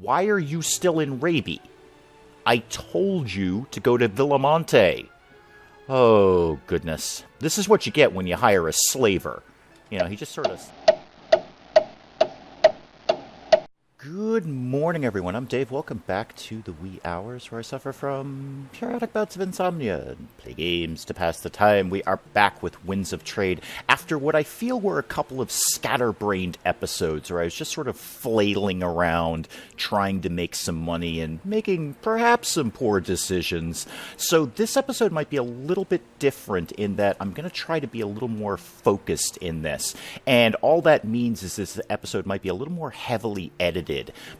Why are you still in Raby? I told you to go to Villamonte. Oh, goodness. This is what you get when you hire a slaver. You know, he just sort of... Good morning, everyone. I'm Dave. Welcome back to the wee hours where I suffer from periodic bouts of insomnia and play games to pass the time. We are back with Winds of Trade after what I feel were a couple of scatterbrained episodes where I was just sort of flailing around, trying to make some money and making perhaps some poor decisions. So this episode might be a little bit different in that I'm going to try to be a little more focused in this. And all that means is this episode might be a little more heavily edited.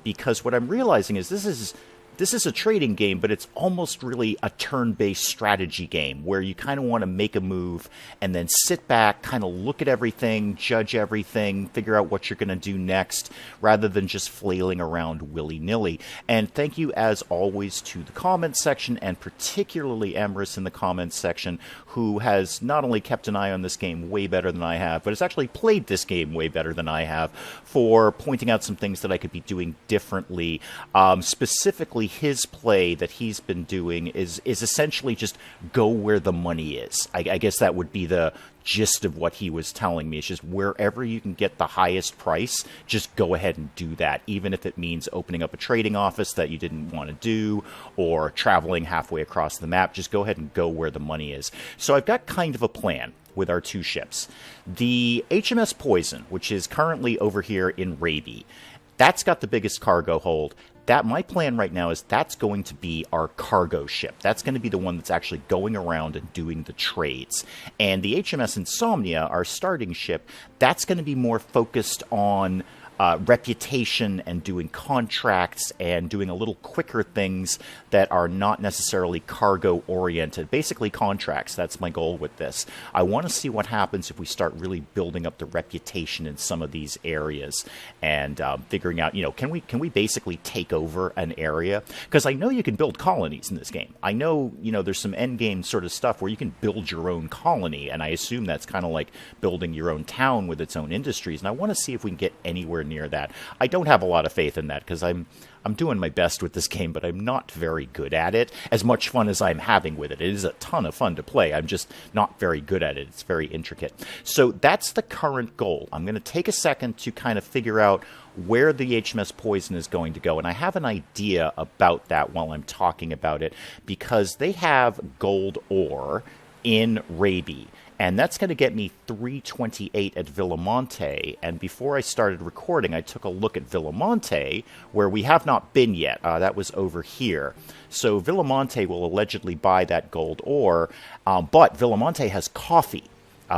Because what I'm realizing is this is a trading game, but it's almost really a turn-based strategy game where you kind of want to make a move and then sit back, kind of look at everything, judge everything, figure out what you're going to do next, rather than just flailing around willy-nilly. And thank you, as always, to the comments section, and particularly Emrys in the comments section, who has not only kept an eye on this game way better than I have, but has actually played this game way better than I have, for pointing out some things that I could be doing differently. Specifically, his play that he's been doing is essentially just go where the money is. I guess that would be the gist of what he was telling me. It's just wherever you can get the highest price, just go ahead and do that, even if it means opening up a trading office that you didn't want to do or traveling halfway across the map. Just go ahead and go where the money is. So I've got kind of a plan with our two ships. The HMS Poison, which is currently over here in Raby, that's got the biggest cargo hold. My plan right now is that's going to be our cargo ship. That's going to be the one that's actually going around and doing the trades. And the HMS Insomnia, our starting ship, that's going to be more focused on reputation and doing contracts and doing a little quicker things that are not necessarily cargo oriented. Basically contracts. That's my goal with this. I want to see what happens if we start really building up the reputation in some of these areas and figuring out, can we basically take over an area? Because I know you can build colonies in this game. I know, there's some end game sort of stuff where you can build your own colony, and I assume that's kind of like building your own town with its own industries, and I want to see if we can get anywhere near that. I don't have a lot of faith in that because I'm doing my best with this game, but I'm not very good at it. As much fun as I'm having with it. It is a ton of fun to play. I'm just not very good at it. It's very intricate. So that's the current goal. I'm going to take a second to kind of figure out where the HMS Poison is going to go. And I have an idea about that while I'm talking about it, because they have gold ore in Raby. And that's going to get me 328 at Villamonte. And before I started recording, I took a look at Villamonte, where we have not been yet. That was over here. So Villamonte will allegedly buy that gold ore, but Villamonte has coffee,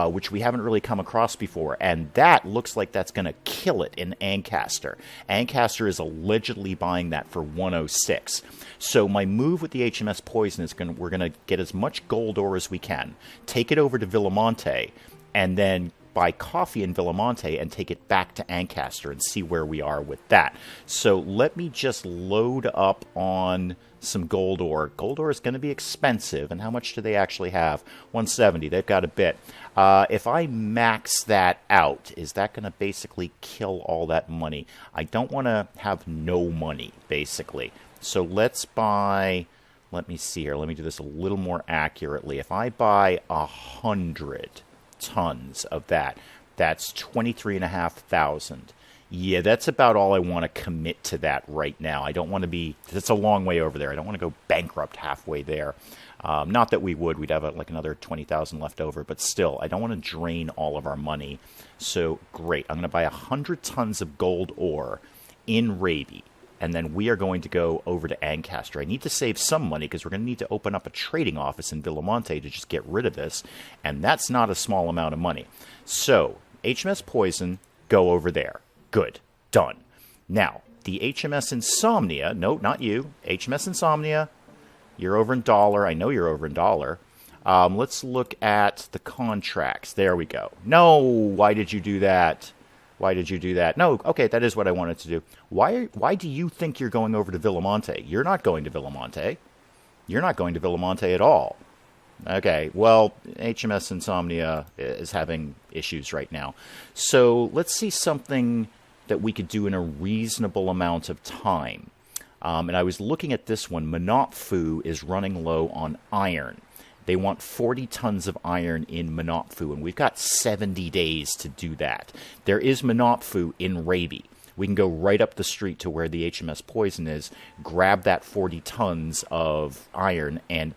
which we haven't really come across before. And that looks like that's going to kill it in Ancaster. Ancaster is allegedly buying that for 106. So my move with the HMS Poison is we're going to get as much gold ore as we can, take it over to Villamonte, and then buy coffee in Villamonte and take it back to Ancaster and see where we are with that. So let me just load up on some gold ore. Gold ore is going to be expensive, and how much do they actually have? 170. They've got a bit. If I max that out, is that going to basically kill all that money? I don't want to have no money, basically. So let's buy, let me see here, let me do this a little more accurately. If I buy 100 tons of that, that's 23,500. Yeah, that's about all I want to commit to that right now. I don't want to be, it's a long way over there. I don't want to go bankrupt halfway there. Not that we would, we'd have like another 20,000 left over, but still, I don't want to drain all of our money. So great, I'm going to buy 100 tons of gold ore in Raby. And then we are going to go over to Ancaster. I need to save some money because we're going to need to open up a trading office in Villamonte to just get rid of this. And that's not a small amount of money. So, HMS Poison, go over there. Good. Done. Now, the HMS Insomnia, no, not you. HMS Insomnia, you're over in dollar. I know you're over in dollar. Let's look at the contracts. There we go. No, why did you do that? Why did you do that? No, okay, that is what I wanted to do. Why do you think you're going over to Villamonte? You're not going to Villamonte. You're not going to Villamonte at all. Okay, well, HMS Insomnia is having issues right now. So let's see something that we could do in a reasonable amount of time. And I was looking at this one. Monopfu is running low on iron. They want 40 tons of iron in Monopfu, and we've got 70 days to do that. There is Monopfu in Raby. We can go right up the street to where the HMS Poison is, grab that 40 tons of iron, and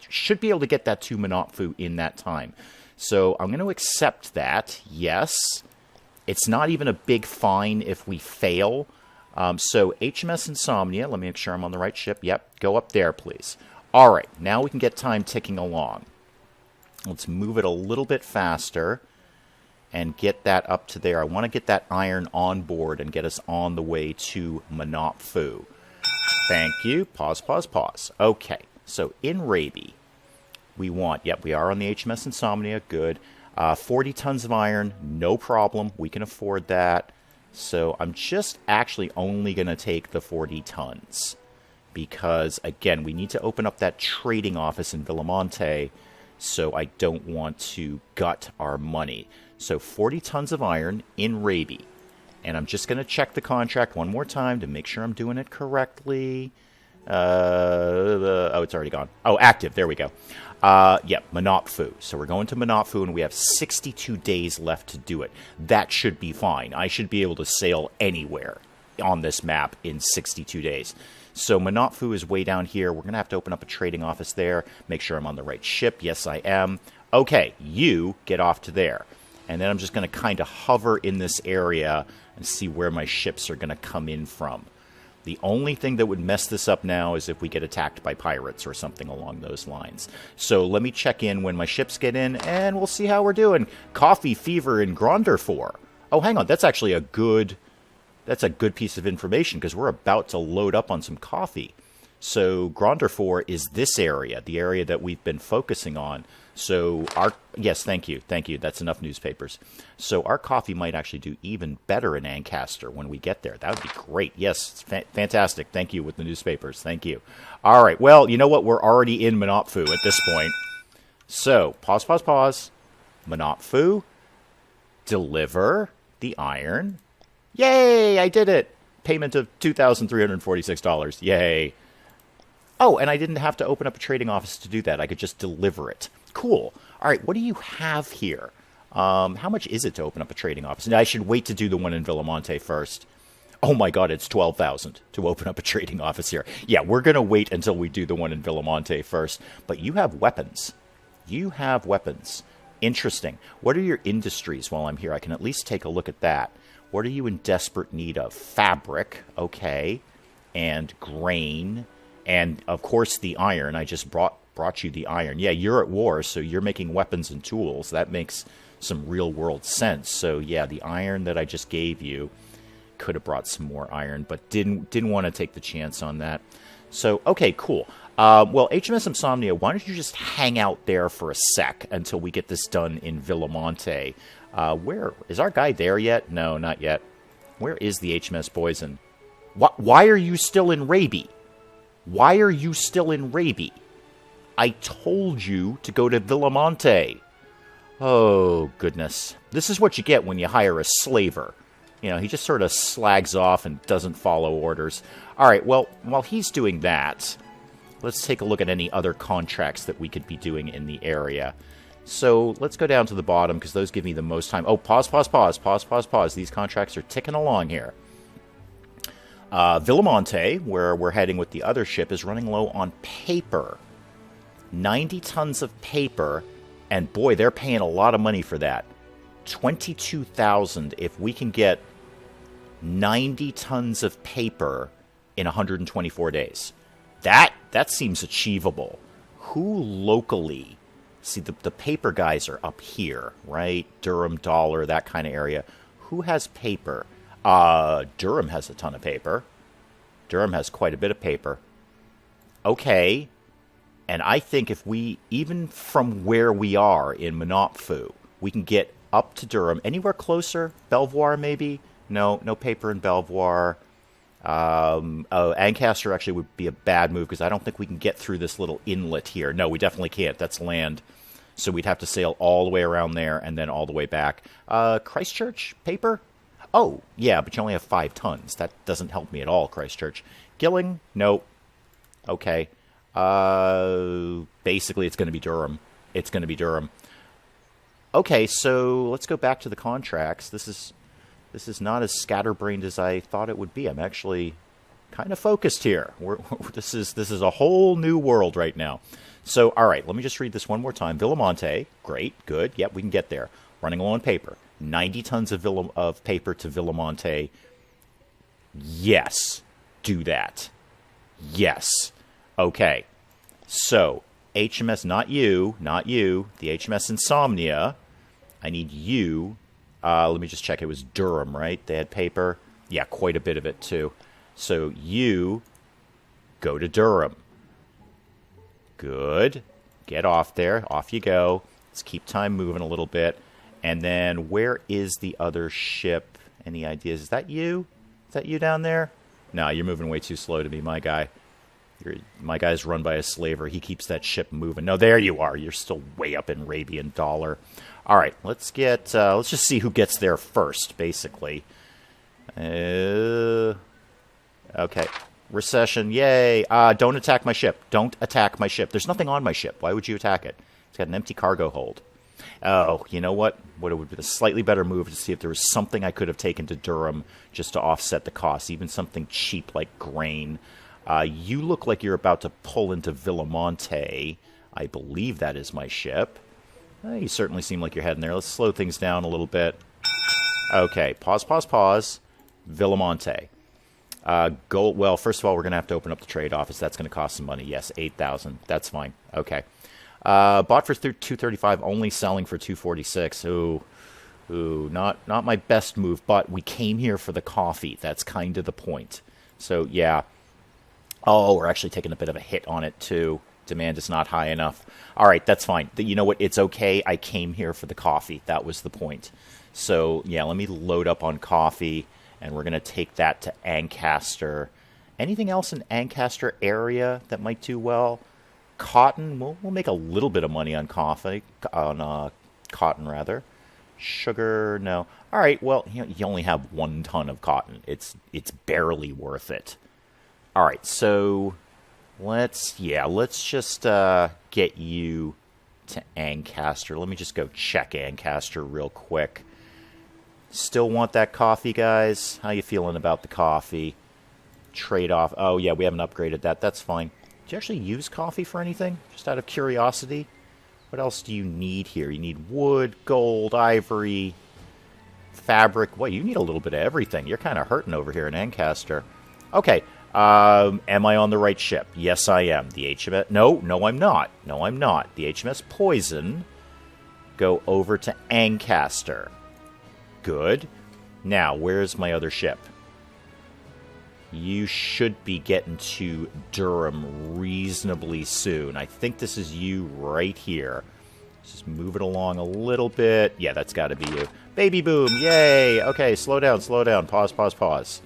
should be able to get that to Monopfu in that time. So I'm going to accept that, yes. It's not even a big fine if we fail. So HMS Insomnia, let me make sure I'm on the right ship. Yep, go up there, please. All right, now we can get time ticking along. Let's move it a little bit faster and get that up to there. I want to get that iron on board and get us on the way to Monopfu. Thank you. Pause, pause, pause. Okay, so in Raby, we want, yep, we are on the HMS Insomnia, good. 40 tons of iron, no problem. We can afford that. So I'm just actually only going to take the 40 tons. Because, again, we need to open up that trading office in Villamonte, so I don't want to gut our money. So 40 tons of iron in Raby. And I'm just going to check the contract one more time to make sure I'm doing it correctly. Oh, it's already gone. Oh, active. There we go. Yeah, Monopfu. So we're going to Monopfu, and we have 62 days left to do it. That should be fine. I should be able to sail anywhere on this map in 62 days. So Monopfu is way down here. We're going to have to open up a trading office there. Make sure I'm on the right ship. Yes, I am. Okay, you get off to there. And then I'm just going to kind of hover in this area and see where my ships are going to come in from. The only thing that would mess this up now is if we get attacked by pirates or something along those lines. So let me check in when my ships get in, and we'll see how we're doing. Coffee Fever in Gronderfor. Oh, hang on. That's actually a good... That's a good piece of information because we're about to load up on some coffee. So Gronderfor is this area, the area that we've been focusing on. So our, yes, thank you. That's enough newspapers. So our coffee might actually do even better in Ancaster when we get there. That would be great. Yes, fantastic. Thank you with the newspapers. Thank you. All right. Well, you know what? We're already in Monopfu at this point. So pause, pause, pause. Monopfu. Deliver the iron. Yay, I did it. Payment of $2,346. Yay. Oh, and I didn't have to open up a trading office to do that. I could just deliver it. Cool. All right, what do you have here? How much is it to open up a trading office? I should wait to do the one in Villamonte first. Oh my god, it's $12,000 to open up a trading office here. Yeah, we're going to wait until we do the one in Villamonte first. But you have weapons. You have weapons. Interesting. What are your industries while I'm here? I can at least take a look at that. What are you in desperate need of? Fabric, okay, and grain, and, of course, the iron. I just brought you the iron. Yeah, you're at war, so you're making weapons and tools. That makes some real-world sense. So, yeah, the iron that I just gave you could have brought some more iron, but didn't want to take the chance on that. So, okay, cool. Well, HMS Insomnia, why don't you just hang out there for a sec until we get this done in Villamonte? Where is our guy there yet? No, not yet. Where is the HMS Poison? Why are you still in Raby? Why are you still in Raby? I told you to go to Villamonte. Oh, goodness. This is what you get when you hire a slaver. You know, he just sort of slags off and doesn't follow orders. All right, well, while he's doing that, let's take a look at any other contracts that we could be doing in the area. So let's go down to the bottom because those give me the most time. Oh, pause, pause, pause, pause, pause, pause. These contracts are ticking along here. Villamonte, where we're heading with the other ship, is running low on paper. 90 tons of paper, and boy, they're paying a lot of money for that. 22,000 if we can get 90 tons of paper in 124 days. That seems achievable. Who locally... See, the paper guys are up here, right? Durham, Dollar, that kind of area. Who has paper? Durham has a ton of paper. Durham has quite a bit of paper. Okay. And I think if we, even from where we are in Monopfu, we can get up to Durham. Anywhere closer? Belvoir, maybe? No paper in Belvoir. Ancaster actually would be a bad move because I don't think we can get through this little inlet here. No, we definitely can't. That's land. So we'd have to sail all the way around there and then all the way back. Christchurch? Paper? Oh, yeah, but you only have 5 tons. That doesn't help me at all, Christchurch. Gilling? Nope. Okay. Basically, it's going to be Durham. It's going to be Durham. Okay, so let's go back to the contracts. This is not as scatterbrained as I thought it would be. I'm actually kind of focused here. This is a whole new world right now. So, all right, let me just read this one more time. Villamonte, great, good. Yep, we can get there. Running low on paper. 90 tons of paper to Villamonte. Yes, do that. Yes. Okay. So, HMS, not you, the HMS Insomnia. I need you. Let me just check. It was Durham, right? They had paper. Yeah, quite a bit of it, too. So, you go to Durham. Good. Get off there. Off you go. Let's keep time moving a little bit. And then, where is the other ship? Any ideas? Is that you? Is that you down there? No, you're moving way too slow to be my guy. My guy's run by a slaver. He keeps that ship moving. No, there you are. You're still way up in Arabian dollar. All right, let's just see who gets there first, basically. Okay. Recession, yay. Don't attack my ship. Don't attack my ship. There's nothing on my ship. Why would you attack it? It's got an empty cargo hold. Oh, you know what? What it would be a slightly better move to see if there was something I could have taken to Durham just to offset the cost, even something cheap like grain. You look like you're about to pull into Villamonte. I believe that is my ship. You certainly seem like you're heading there. Let's slow things down a little bit. Okay, pause. Villamonte. Well, first of all, we're going to have to open up the trade office. That's going to cost some money. Yes, 8,000. That's fine. Okay. Bought for 235, only selling for 246. Ooh, not my best move, but we came here for the coffee. That's kind of the point. So, yeah. Oh, we're actually taking a bit of a hit on it, too. Demand is not high enough. All right, that's fine. You know what? It's okay. I came here for the coffee. That was the point. So, yeah, let me load up on coffee, and we're going to take that to Ancaster. Anything else in Ancaster area that might do well? Cotton, we'll make a little bit of money on cotton, rather. Sugar, no. All right, well, you only have 1 ton of cotton. It's barely worth it. All right, so let's just get you to Ancaster. Let me just go check Ancaster real quick. Still want that coffee, guys? How you feeling about the coffee? Trade-off. Oh, yeah, we haven't upgraded that. That's fine. Do you actually use coffee for anything? Just out of curiosity? What else do you need here? You need wood, gold, ivory, fabric. Well, you need a little bit of everything. You're kind of hurting over here in Ancaster. Okay. Am I on the right ship? Yes, I am. The HMS... No, I'm not. The HMS Poison. Go over to Ancaster. Good. Now, where's my other ship? You should be getting to Durham reasonably soon. I think this is you right here. Just move it along a little bit. Yeah, that's got to be you. Baby boom. Yay. Okay, slow down. Pause.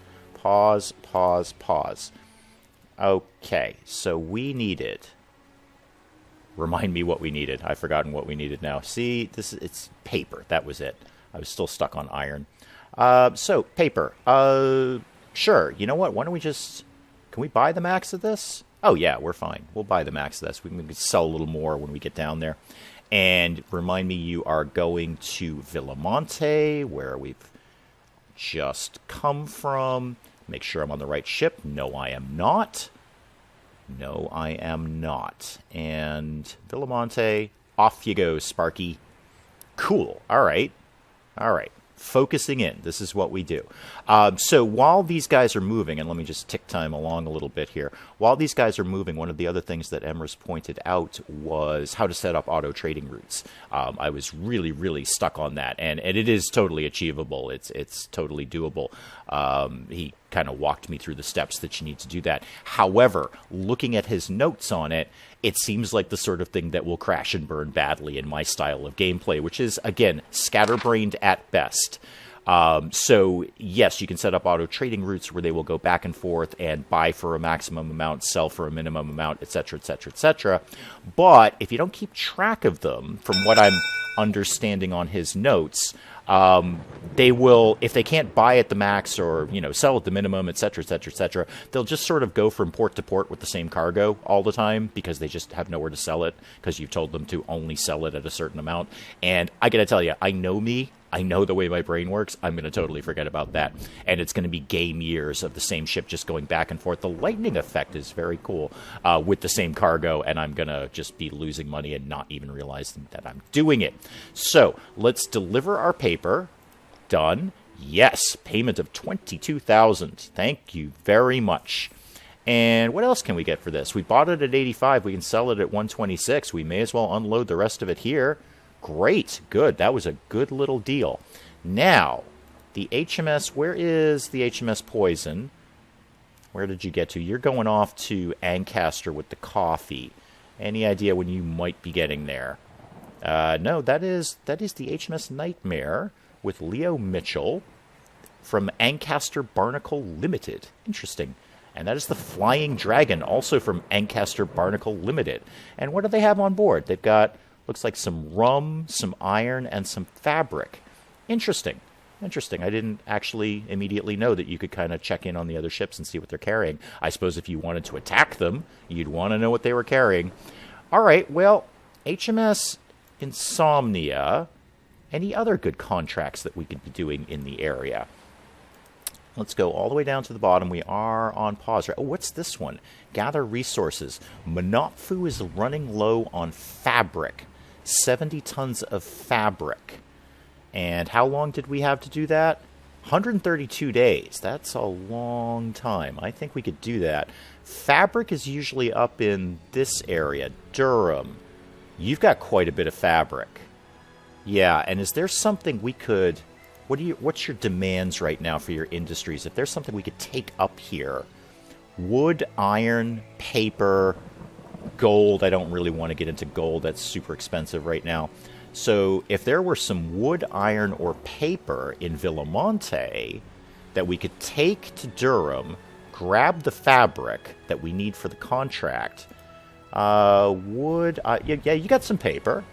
Okay, so we needed... Remind me what we needed. I've forgotten what we needed now. See, it's paper. That was it. I was still stuck on iron. So, paper. Sure. You know what? Why don't we just... Can we buy the max of this? Oh, yeah, we're fine. We'll buy the max of this. We can sell a little more when we get down there. And remind me, you are going to Villamonte, where we've just come from. Make sure I'm on the right ship. No, I am not. And Villamonte, off you go, Sparky. Cool. All right. Focusing in. This is what we do. So while these guys are moving, and let me just tick time along a little bit here. While these guys are moving, one of the other things that Emrys pointed out was how to set up auto trading routes. I was really, really stuck on that, and it is totally achievable. It's totally doable. He kind of walked me through the steps that you need to do that. However, looking at his notes on it, it seems like the sort of thing that will crash and burn badly in my style of gameplay, which is, again, scatterbrained at best. So, yes, you can set up auto trading routes where they will go back and forth and buy for a maximum amount, sell for a minimum amount, etc., etc., etc. But if you don't keep track of them, from what I'm understanding on his notes, They will, if they can't buy at the max or, sell at the minimum, et cetera, et cetera, et cetera, they'll just sort of go from port to port with the same cargo all the time because they just have nowhere to sell it because you've told them to only sell it at a certain amount. And I got to tell you, I know me. I know the way my brain works. I'm going to totally forget about that. And it's going to be game years of the same ship just going back and forth. The lightning effect is very cool with the same cargo, and I'm going to just be losing money and not even realizing that I'm doing it. So let's deliver our paper. Done. Yes, payment of $22,000. Thank you very much. And what else can we get for this? We bought it at 85. We can sell it at 126. We may as well unload the rest of it here. Great. Good. That was a good little deal. Now, the HMS, where is the HMS Poison? Where did you get to? You're going off to Ancaster with the coffee. Any idea when you might be getting there? No, that is the HMS Nightmare with Leo Mitchell from Ancaster Barnacle Limited. Interesting. And that is the Flying Dragon, also from Ancaster Barnacle Limited. And what do they have on board? They've got, looks like some rum, some iron, and some fabric. Interesting. Interesting. I didn't actually immediately know that you could kind of check in on the other ships and see what they're carrying. I suppose if you wanted to attack them, you'd want to know what they were carrying. All right, well, HMS Insomnia. Any other good contracts that we could be doing in the area? Let's go all the way down to the bottom. We are on pause. Oh, what's this one? Gather resources. Monopfu is running low on fabric. 70 tons of fabric. And how long did we have to do that? 132 days. That's a long time. I think we could do that. Fabric is usually up in this area. Durham. You've got quite a bit of fabric. Yeah, and is there something we could... What's your demands right now for your industries? If there's something we could take up here... Wood, iron, paper, gold. I don't really want to get into gold. That's super expensive right now. So if there were some wood, iron, or paper in Villamonte that we could take to Durham, grab the fabric that we need for the contract. Wood, yeah, you got some paper.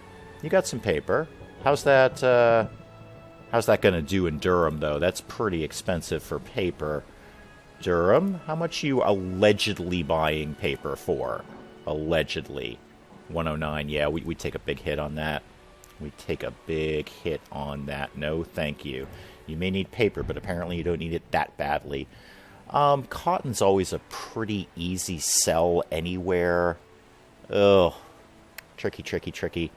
You got some paper. How's that going to do in Durham, though? That's pretty expensive for paper. Durham, how much you allegedly buying paper for? Allegedly. 109, yeah, we take a big hit on that. We take a big hit on that. No, thank you. You may need paper, but apparently you don't need it that badly. Cotton's always a pretty easy sell anywhere. Ugh. Tricky, tricky, tricky.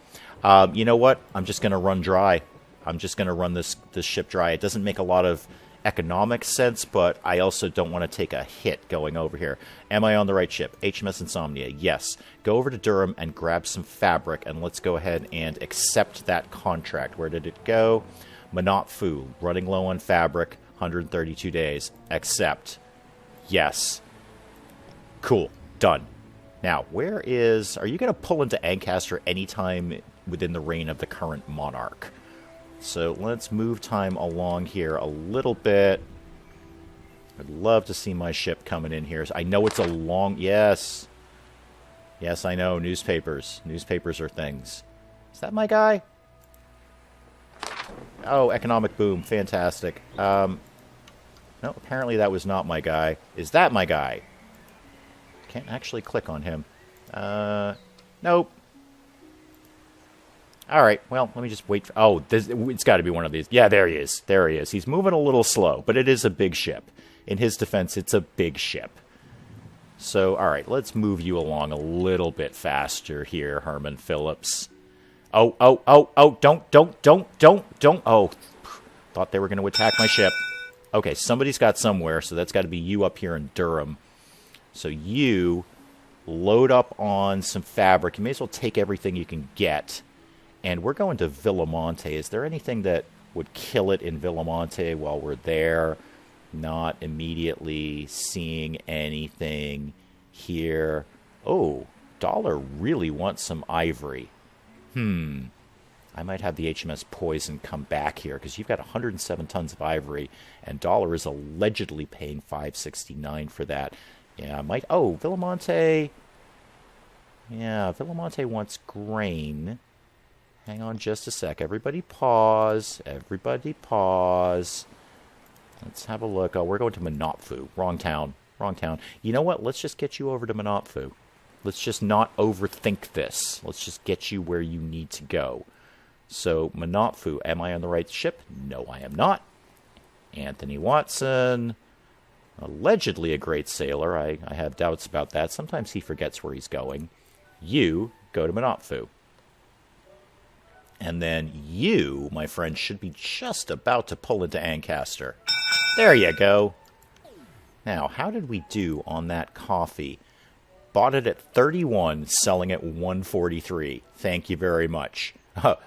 You know what? I'm just going to run dry. I'm just going to run this ship dry. It doesn't make a lot of economic sense, but I also don't want to take a hit going over here. Am I on the right ship? HMS Insomnia, yes. Go over to Durham and grab some fabric, and let's go ahead and accept that contract. Where did it go? Monopfu, running low on fabric, 132 days. Accept. Yes. Cool. Done. Now, where is... Are you going to pull into Ancaster anytime within the reign of the current monarch? So let's move time along here a little bit. I'd love to see my ship coming in here. I know it's a long... Yes. Yes, I know. Newspapers. Newspapers are things. Is that my guy? Oh, economic boom. Fantastic. No, apparently that was not my guy. Is that my guy? Can't actually click on him. Nope. All right, well, let me just wait. Oh, it's got to be one of these. Yeah, there he is. There he is. He's moving a little slow, but it is a big ship. In his defense, it's a big ship. So, all right, let's move you along a little bit faster here, Herman Phillips. Oh, don't. Oh, thought they were going to attack my ship. Okay, somebody's got somewhere, so that's got to be you up here in Durham. So you load up on some fabric. You may as well take everything you can get. And we're going to Villamonte. Is there anything that would kill it in Villamonte while we're there? Not immediately seeing anything here. Oh, Dollar really wants some ivory. I might have the HMS Poison come back here because you've got 107 tons of ivory, and Dollar is allegedly paying $569 for that. Yeah, I might... Oh, Villamonte... Yeah, Villamonte wants grain. Hang on just a sec. Everybody pause. Everybody pause. Let's have a look. Oh, we're going to Monopfu. Wrong town. Wrong town. You know what? Let's just get you over to Monopfu. Let's just not overthink this. Let's just get you where you need to go. So, Monopfu. Am I on the right ship? No, I am not. Anthony Watson. Allegedly a great sailor. I have doubts about that. Sometimes he forgets where he's going. You go to Monopfu. And then you, my friend, should be just about to pull into Ancaster. There you go. Now, how did we do on that coffee? Bought it at 31, selling at 143. Thank you very much.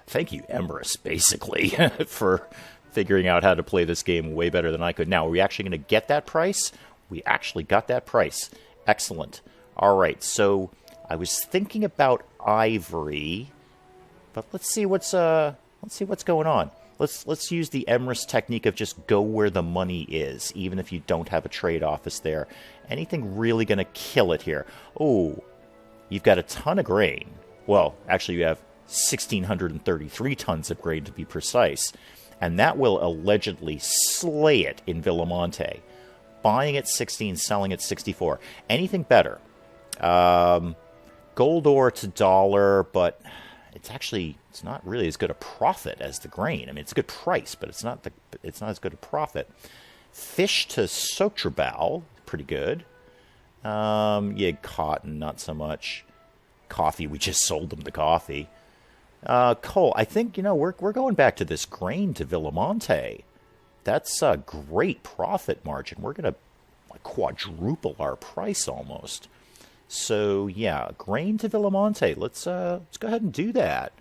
Thank you, Emrys, basically, for figuring out how to play this game way better than I could. Now, are we actually going to get that price? We actually got that price. Excellent. All right, so I was thinking about ivory, but let's see what's going on. Let's use the Emrys technique of just go where the money is, even if you don't have a trade office there. Anything really going to kill it here? Oh, you've got a ton of grain. Well, actually, you have 1,633 tons of grain to be precise. And that will allegedly slay it in Villamonte. Buying at 16, selling at 64. Anything better? Gold ore to dollar, but it's not really as good a profit as the grain. I mean, it's a good price, but it's not as good a profit. Fish to Sotrabal, pretty good. Yeah, cotton, not so much. Coffee, we just sold them the coffee. Coal, I think, we're going back to this grain to Villamonte. That's a great profit margin. We're going to quadruple our price almost. So, yeah, grain to Villamonte. Let's go ahead and do that.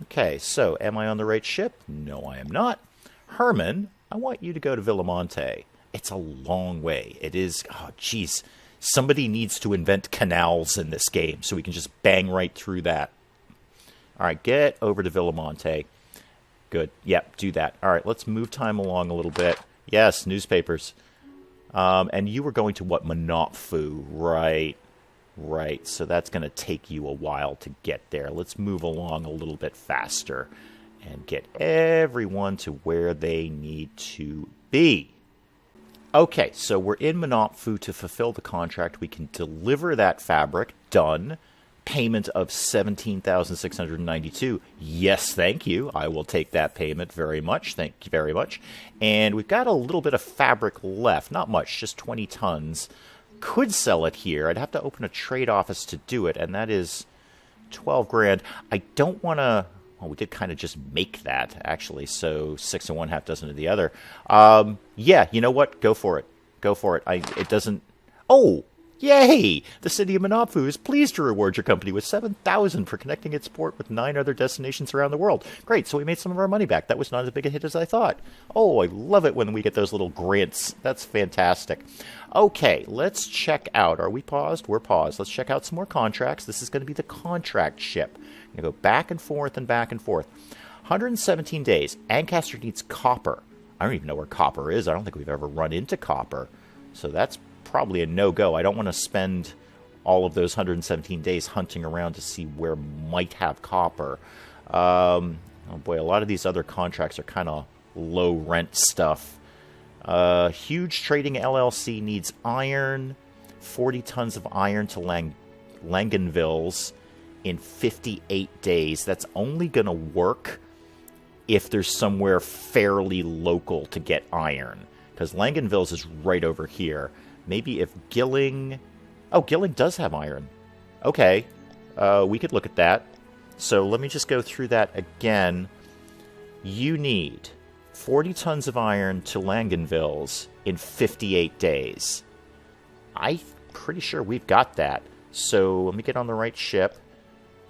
Okay, so am I on the right ship? No, I am not. Herman, I want you to go to Villamonte. It's a long way. It is, oh, jeez. Somebody needs to invent canals in this game so we can just bang right through that. All right, get over to Villamonte. Good. Yep, do that. All right, let's move time along a little bit. Yes, newspapers. And you were going to what? Monopfu, right? Right, so that's going to take you a while to get there. Let's move along a little bit faster and get everyone to where they need to be. Okay, so we're in Monopfu to fulfill the contract. We can deliver that fabric. Done. Payment of 17,692. Yes, thank you. I will take that payment very much. Thank you very much. And we've got a little bit of fabric left. Not much, just 20 tons. Could sell it here. I'd have to open a trade office to do it, and that is 12 grand. I don't want to... Well, we did kind of just make that, actually, so 6 of one, half dozen of the other. Yeah, you know what? Go for it. Go for it. It doesn't... Oh! Yay! The city of Monopfu is pleased to reward your company with 7,000 for connecting its port with 9 other destinations around the world. Great, so we made some of our money back. That was not as big a hit as I thought. Oh, I love it when we get those little grants. That's fantastic. Okay, let's check out. Are we paused? We're paused. Let's check out some more contracts. This is going to be the contract ship. I'm going to go back and forth and back and forth. 117 days. Ancaster needs copper. I don't even know where copper is. I don't think we've ever run into copper. So that's probably a no-go. I don't want to spend all of those 117 days hunting around to see where might have copper. Oh boy, a lot of these other contracts are kind of low-rent stuff. Huge Trading LLC needs iron. 40 tons of iron to Langenvilles in 58 days. That's only going to work if there's somewhere fairly local to get iron, because Langenvilles is right over here. Maybe if Gilling... Oh, Gilling does have iron. Okay. We could look at that. So let me just go through that again. You need 40 tons of iron to Langenvilles in 58 days. I'm pretty sure we've got that. So let me get on the right ship.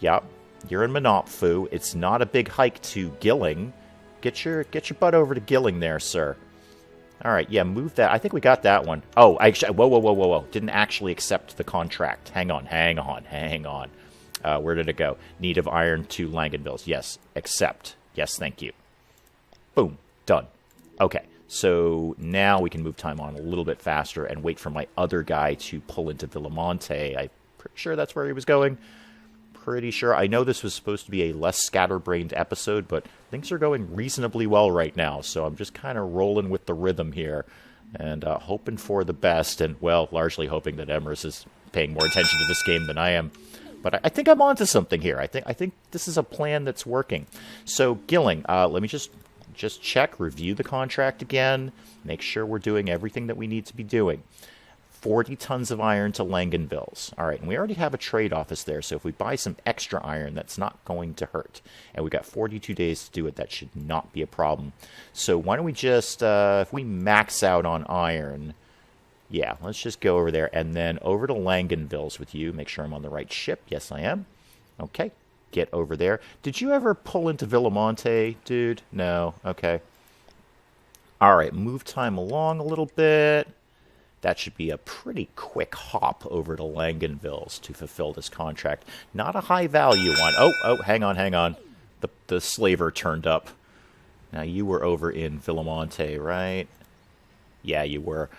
Yep. You're in Monopfu. It's not a big hike to Gilling. Get your butt over to Gilling there, sir. All right, yeah, move that. I think we got that one. Oh, whoa. Didn't actually accept the contract. Hang on. Where did it go? Need of iron to Langenvilles. Yes, accept. Yes, thank you. Boom, done. Okay, so now we can move time on a little bit faster and wait for my other guy to pull into Villamonte. I'm pretty sure that's where he was going. pretty sure. I know this was supposed to be a less scatterbrained episode, but things are going reasonably well right now, so I'm just kind of rolling with the rhythm here and hoping for the best, and, well, largely hoping that Emrys is paying more attention to this game than I am. But I think I'm onto something here. I think this is a plan that's working. So, Gilling, let me just check, review the contract again, make sure we're doing everything that we need to be doing. 40 tons of iron to Langenvilles. All right, and we already have a trade office there, so if we buy some extra iron, that's not going to hurt. And we got 42 days to do it. That should not be a problem. So why don't we just, if we max out on iron, yeah, let's just go over there and then over to Langenvilles with you. Make sure I'm on the right ship. Yes, I am. Okay, get over there. Did you ever pull into Villamonte, dude? No. Okay. All right, move time along a little bit. That should be a pretty quick hop over to Langenvilles to fulfill this contract. Not a high value one. Oh, hang on. The slaver turned up. Now, you were over in Villamonte, right? Yeah, you were.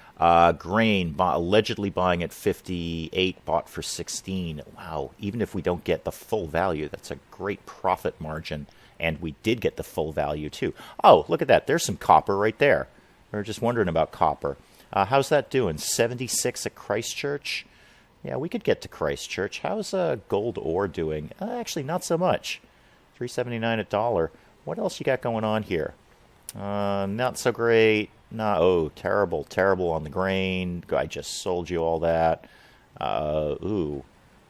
Grain, allegedly buying at 58, bought for 16. Wow, even if we don't get the full value, that's a great profit margin. And we did get the full value, too. Oh, look at that. There's some copper right there. We were just wondering about copper. How's that doing? 76 at Christchurch? Yeah, we could get to Christchurch. How's gold ore doing? Actually, not so much. 379 a dollar. What else you got going on here? Not so great. Terrible on the grain. I just sold you all that. I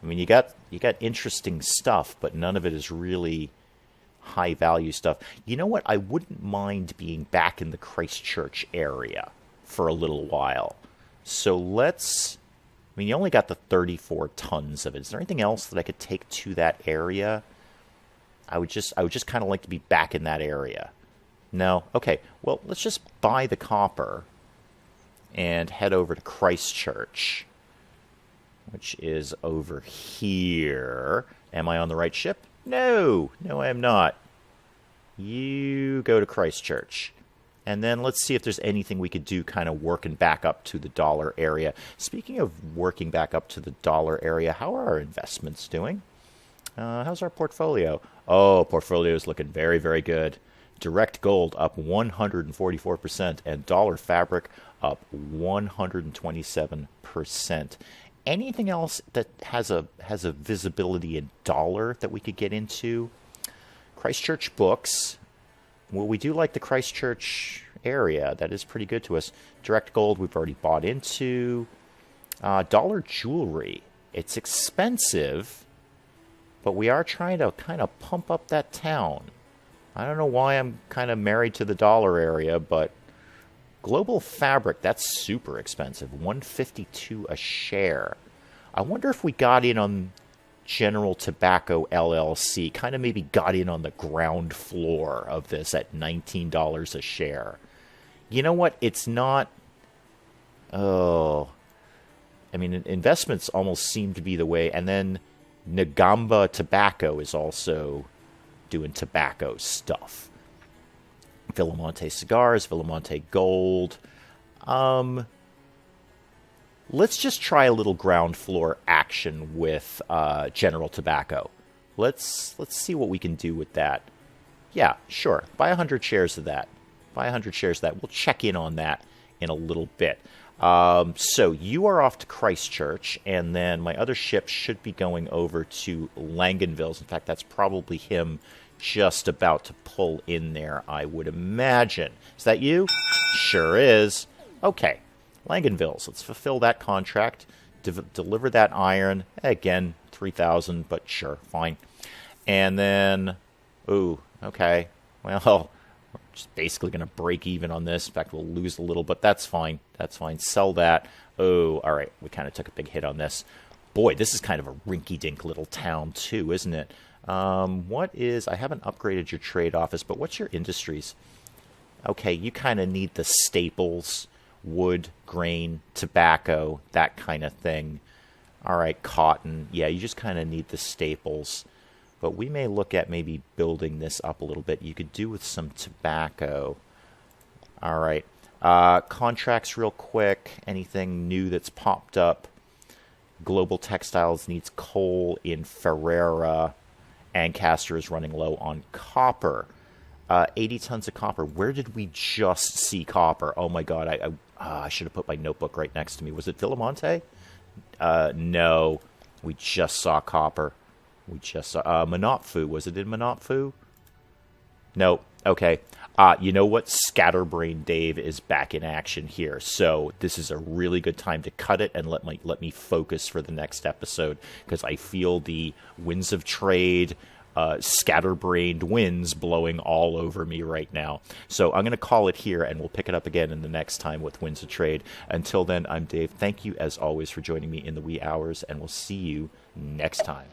mean, you got interesting stuff, but none of it is really high value stuff. You know what? I wouldn't mind being back in the Christchurch area for a little while. So you only got the 34 tons of it. Is there anything else that I could take to that area? I would just kind of like to be back in that area. No? Okay. Well, let's just buy the copper and head over to Christchurch, which is over here. Am I on the right ship? No, I am not. You go to Christchurch. And then let's see if there's anything we could do kind of working back up to the dollar area. Speaking of working back up to the dollar area, how are our investments doing? How's our portfolio? Oh, portfolio is looking very, very good. Direct gold up 144% and dollar fabric up 127%. Anything else that has a visibility in dollar that we could get into? Christchurch books. Well, we do like the Christchurch area. That is pretty good to us. Direct gold we've already bought into. Dollar jewelry. It's expensive, but we are trying to kind of pump up that town. I don't know why I'm kind of married to the dollar area, but global fabric, that's super expensive. $152 a share. I wonder if we got in on General Tobacco LLC, kind of maybe got in on the ground floor of this at $19 a share. You know what? It's not... investments almost seem to be the way. And then Ngamba Tobacco is also doing tobacco stuff. Villamonte Cigars, Villamonte Gold. Let's just try a little ground floor action with General Tobacco. Let's see what we can do with that. Yeah, sure. Buy 100 shares of that. We'll check in on that in a little bit. So you are off to Christchurch, and then my other ship should be going over to Langenvilles. In fact, that's probably him just about to pull in there, I would imagine. Is that you? Sure is. Okay. Langenvilles, let's fulfill that contract, deliver that iron. Again, 3,000, but sure, fine. And then, okay. Well, we're just basically going to break even on this. In fact, we'll lose a little, but that's fine. Sell that. All right, we kind of took a big hit on this. Boy, this is kind of a rinky-dink little town, too, isn't it? I haven't upgraded your trade office, but what's your industries? Okay, you kind of need the staples. Wood, grain, tobacco, that kind of thing. All right, cotton. Yeah, you just kind of need the staples. But we may look at maybe building this up a little bit. You could do with some tobacco. All right. Contracts real quick. Anything new that's popped up? Global Textiles needs coal in Ferrera. Ancaster is running low on copper. 80 tons of copper. Where did we just see copper? Oh my god, I should have put my notebook right next to me. Was it Villamonte? No. We just saw copper. We just saw... Monopfu. Was it in Monopfu? No. Okay. You know what? Scatterbrain Dave is back in action here. So this is a really good time to cut it and let me focus for the next episode, because I feel the winds of trade... scatterbrained winds blowing all over me right now. So I'm going to call it here, and we'll pick it up again in the next time with Winds of Trade. Until then, I'm Dave. Thank you, as always, for joining me in the wee hours, and we'll see you next time.